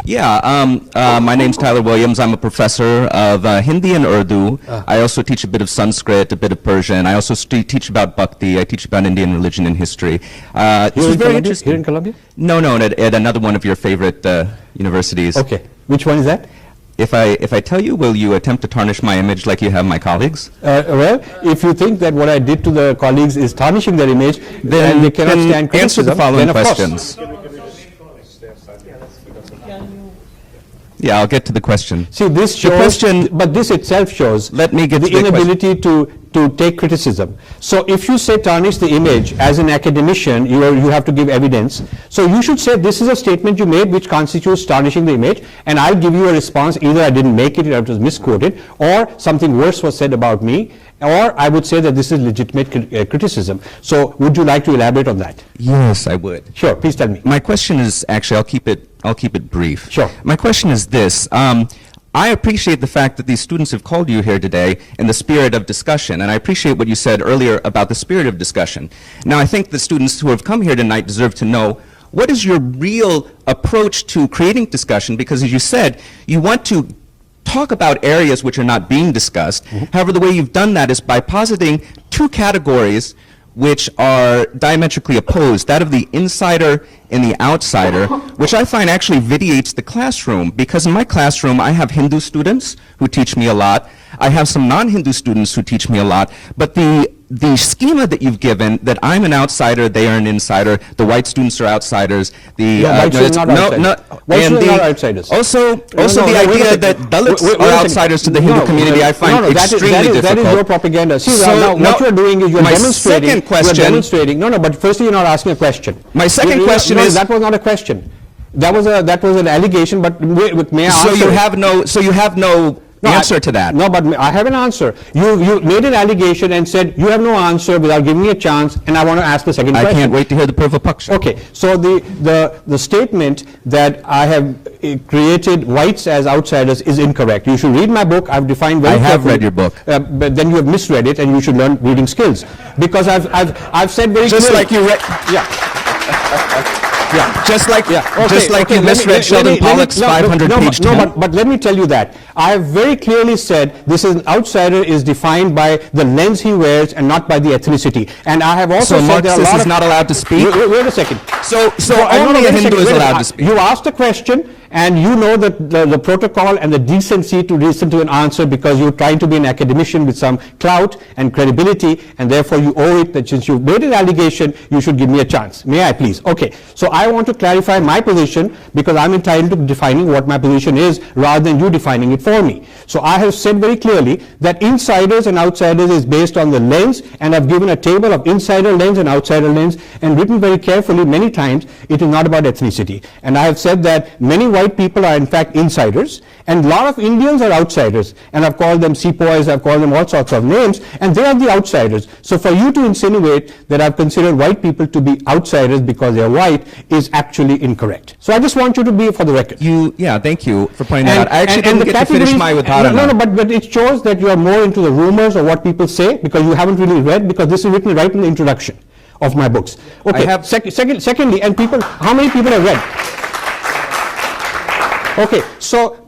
Yeah, my name's Tyler Williams. I'm a professor of Hindi and Urdu. I also teach a bit of Sanskrit, a bit of Persian. I also teach about Bhakti. I teach about Indian religion and history. This is very interesting. Here in Columbia? No, at another one of your favorite universities. Okay. Which one is that? If I tell you, will you attempt to tarnish my image like you have my colleagues? Well, if you think that what I did to the colleagues is tarnishing their image, then they cannot stand criticism. Answer the following questions. Yeah, I'll get to the question. See, this shows, but this itself shows Let me get the inability to take criticism. So if you say tarnish the image as an academician, you have to give evidence. So you should say this is a statement you made which constitutes tarnishing the image, and I'll give you a response. Either I didn't make it, or it was misquoted, or something worse was said about me, or I would say that this is legitimate criticism. So would you like to elaborate on that? Yes, I would. Sure, please tell me. My question is, actually, I'll keep it brief. Sure. My question is this. I appreciate the fact that these students have called you here today in the spirit of discussion, and I appreciate what you said earlier about the spirit of discussion. Now, I think the students who have come here tonight deserve to know, what is your real approach to creating discussion? Because as you said, you want to talk about areas which are not being discussed. However, the way you've done that is by positing two categories which are diametrically opposed, that of the insider and the outsider, which I find actually vitiates the classroom, because in my classroom I have Hindu students who teach me a lot, I have some non-Hindu students who teach me a lot, but the schema that you've given, that I'm an outsider, they are an insider, the white students are outsiders, white students are not outsiders. Also the idea that Dalits are outsiders to the Hindu community, I find extremely difficult. That is your propaganda. See, now what you're doing is you're demonstrating. No, but firstly you're not asking a question. My second question is... That was not a question. That was an allegation, but may I answer? So you have no answer to that. No, but I have an answer. You made an allegation and said you have no answer without giving me a chance, and I want to ask the second question. I can't wait to hear the proof of paksha. Okay, so the statement that I have created whites as outsiders is incorrect. You should read my book. I've defined very carefully. I have read your book. But then you have misread it, and you should learn reading skills. Because I've said very clearly. Just like you read. Yeah. Just like you misread Sheldon Pollock's 500-page tome. No, but let me tell you that. I have very clearly said this is an outsider is defined by the lens he wears and not by the ethnicity. And I have also said there are a lot of... is not allowed to speak? Wait a second. So only a Hindu is allowed to speak. You asked a question, and you know that the protocol and the decency to listen to an answer, because you're trying to be an academician with some clout and credibility, and therefore you owe it that since you made an allegation, you should give me a chance. May I please? Okay. So I want to clarify my position, because I'm entitled to defining what my position is rather than you defining it for me. So I have said very clearly that insiders and outsiders is based on the lens, and I've given a table of insider lens and outsider lens, and written very carefully many times it is not about ethnicity. And I have said that many white people are in fact insiders, and a lot of Indians are outsiders, and I've called them sepoys, I've called them all sorts of names, and they are the outsiders. So for you to insinuate that I've considered white people to be outsiders because they're white is actually incorrect. So I just want you to be for the record. Thank you for pointing that out. I actually didn't get to finish my Udharana. No, but it shows that you are more into the rumors or what people say, because you haven't really read, because this is written right in the introduction of my books. Okay, secondly, and how many people have read? Okay, so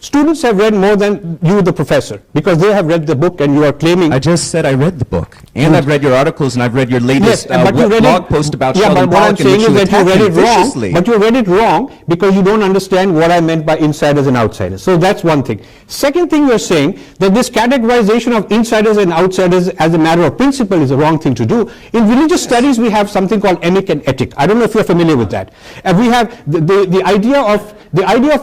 students have read more than you, the professor, because they have read the book, and you are claiming... I just said I read the book, and I've read your articles, and I've read your latest blog post about Sheldon Pollock, in which you attacked him viciously. But you read it wrong because you don't understand what I meant by insiders and outsiders. So that's one thing. Second thing, you're saying that this categorization of insiders and outsiders as a matter of principle is the wrong thing to do. In religious studies, we have something called emic and etic. I don't know if you're familiar with that. And we have the idea of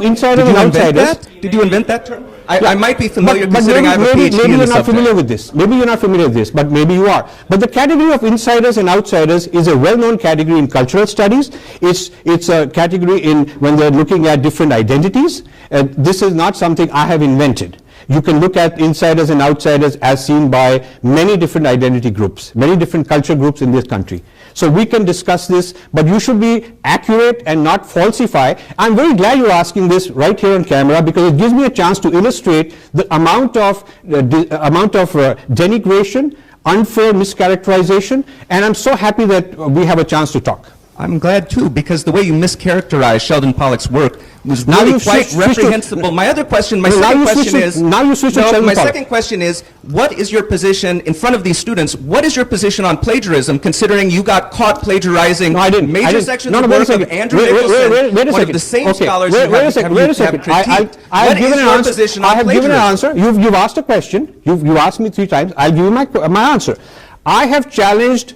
insiders and outsiders. Did you invent that term? I might be familiar, considering I have a PhD in the subject. Maybe you're not familiar with this. Maybe you're not familiar with this, but maybe you are. But the category of insiders and outsiders is a well-known category in cultural studies. It's a category in when they're looking at different identities. This is not something I have invented. You can look at insiders and outsiders as seen by many different identity groups, many different culture groups in this country. So we can discuss this, but you should be accurate and not falsify. I'm very glad you're asking this right here on camera, because it gives me a chance to illustrate the amount of denigration unfair mischaracterization, and I'm so happy that we have a chance to talk. I'm glad too, because the way you mischaracterized Sheldon Pollock's work was Now really you've quite switched to- reprehensible. My other question, my No, now second you question switched to- is... now you switched to No, Sheldon my Pollock. second question is, what is your position in front of these students? What is your position on plagiarism, considering you got caught plagiarizing No, I didn't. major sections No, of wait a work of second. Andrew Wait a Nicholson, one second. of the same Okay. scholars Wait you a have second. Wait a second. critiqued? I've What given is an your answer. position I on have given an plagiarism? answer. You've asked a question. You've asked me 3 times. I'll give you my answer. I have challenged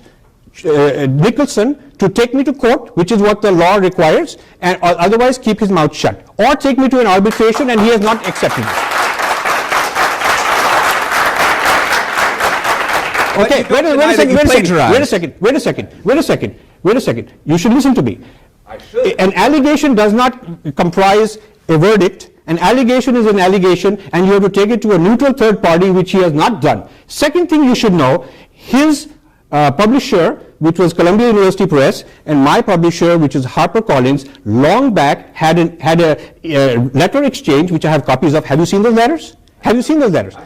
Nicholson to take me to court, which is what the law requires, and otherwise keep his mouth shut, or take me to an arbitration, and he has not accepted it. Okay, wait a second. You should listen to me. I should. An allegation does not comprise a verdict. An allegation is an allegation, and you have to take it to a neutral third party, which he has not done. Second thing you should know, his publisher, which was Columbia University Press, and my publisher, which is HarperCollins, long back had a letter exchange, which I have copies of. Have you seen those letters? Have you seen those letters?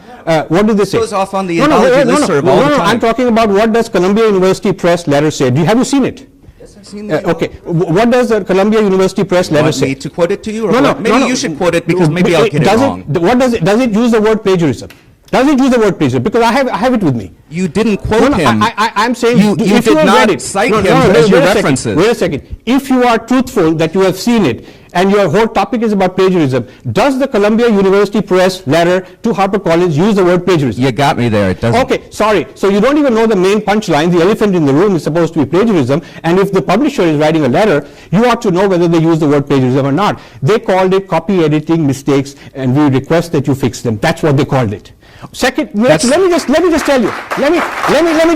What did they say? It goes off on the anthology listserv all the time. I'm talking about what does Columbia University Press letter say. Have you seen it? Yes, I've seen that. Okay. What does the Columbia University Press letter Want say? me to quote it to you? Or maybe you should quote it, because maybe I'll get it wrong. What does it? Does it use the word plagiarism? Does it use the word plagiarism? Because I have it with me. You didn't quote him. I'm saying you if did have not read it, cite him as your references. Wait a second. If you are truthful that you have seen it, and your whole topic is about plagiarism, does the Columbia University Press letter to HarperCollins use the word plagiarism? You got me there. It doesn't. Okay, sorry. So you don't even know the main punchline. The elephant in the room is supposed to be plagiarism, and if the publisher is writing a letter, you ought to know whether they use the word plagiarism or not. They called it copy editing mistakes, and we request that you fix them. That's what they called it. Second, let me just tell you. Let me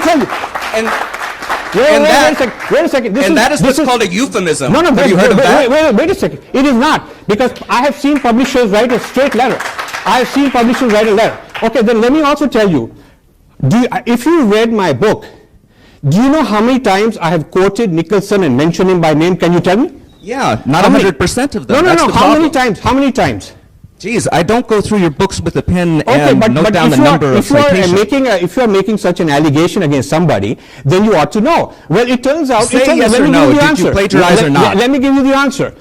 tell you. Wait a second. That is what's called a euphemism. No, have you heard of that? Wait a second. It is not, because I have seen publishers write a straight letter. I have seen publishers write a letter. Okay, then let me also tell you, if you read my book, do you know how many times I have quoted Nicholson and mentioned him by name? Can you tell me? Yeah, not 100% of them. No. That's the How many problem. times? How many times? Geez, I don't go through your books with a pen Okay, and but note down the number of citations. If you are making such an allegation against somebody, then you ought to know. Well, it turns out. Say yes or no. Did you plagiarize or not? Let me give you the answer.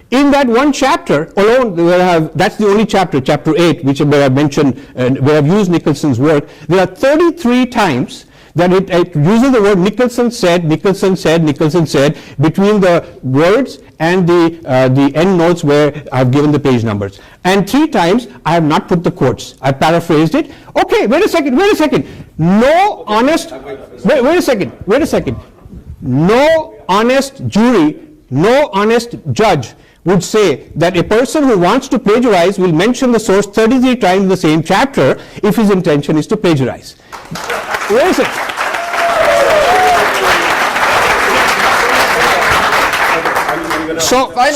In that one chapter alone, that's the only chapter, chapter 8, where I've mentioned, where I've used Nicholson's work. There are 33 times that it uses the word Nicholson said, between the words and the end notes where I've given the page numbers. And 3 times I have not put the quotes. I paraphrased it. Okay, wait a second. No honest, wait a second. No honest jury, no honest judge would say that a person who wants to plagiarize will mention the source 33 times in the same chapter if his intention is to plagiarize. Where is it? So wait a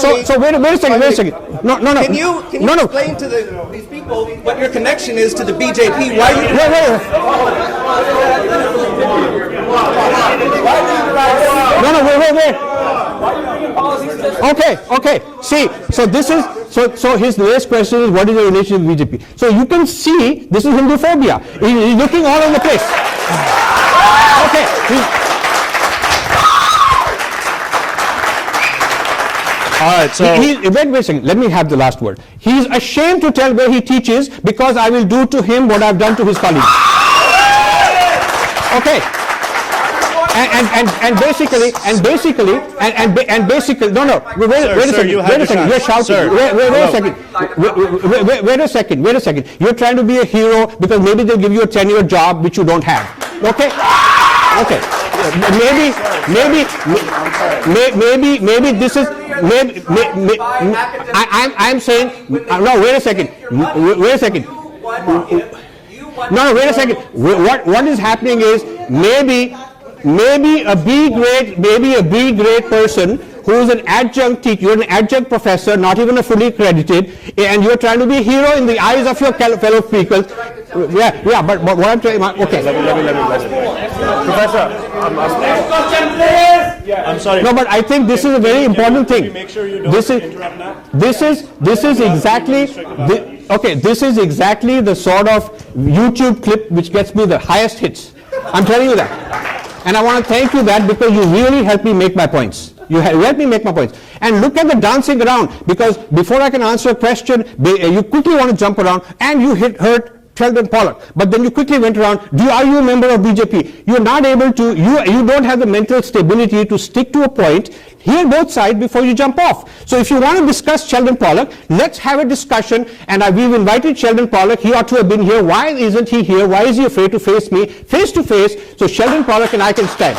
second. No. Can you explain to these people what your connection is to the BJP? Why you? Wait. Okay. See, so his next question is, what is your relation with BJP? So you can see this is Hinduphobia. He's looking all over the place. Okay. All right, so wait a second. Let me have the last word. He is ashamed to tell where he teaches, because I will do to him what I've done to his colleagues. Okay. And basically, no. Wait a second. You're shouting. Wait a second. You're trying to be a hero because maybe they'll give you a tenured job which you don't have. Okay. Maybe this is. I'm saying. No. Wait a second. No, wait a second. What is happening is maybe a B grade person who is an adjunct teacher, you're an adjunct professor, not even a fully accredited, and you're trying to be a hero in the eyes of your fellow speakers. Yeah, but what I'm saying, okay. Let me. Professor, I'm sorry. No, but I think this is a very important thing. Make sure you don't interrupt now. This is exactly. Okay, this is exactly the sort of YouTube clip which gets me the highest hits. I'm telling you that. And I want to thank you that because you really helped me make my points. You helped me make my points. And look at the dancing around, because before I can answer a question, you quickly want to jump around, and you hurt Sheldon Pollock. But then you quickly went around, are you a member of BJP? You're not able to, you don't have the mental stability to stick to a point, hear both sides before you jump off. So if you want to discuss Sheldon Pollock, let's have a discussion, and we've invited Sheldon Pollock. He ought to have been here. Why isn't he here? Why is he afraid to face me face to face so Sheldon Pollock and I can stand?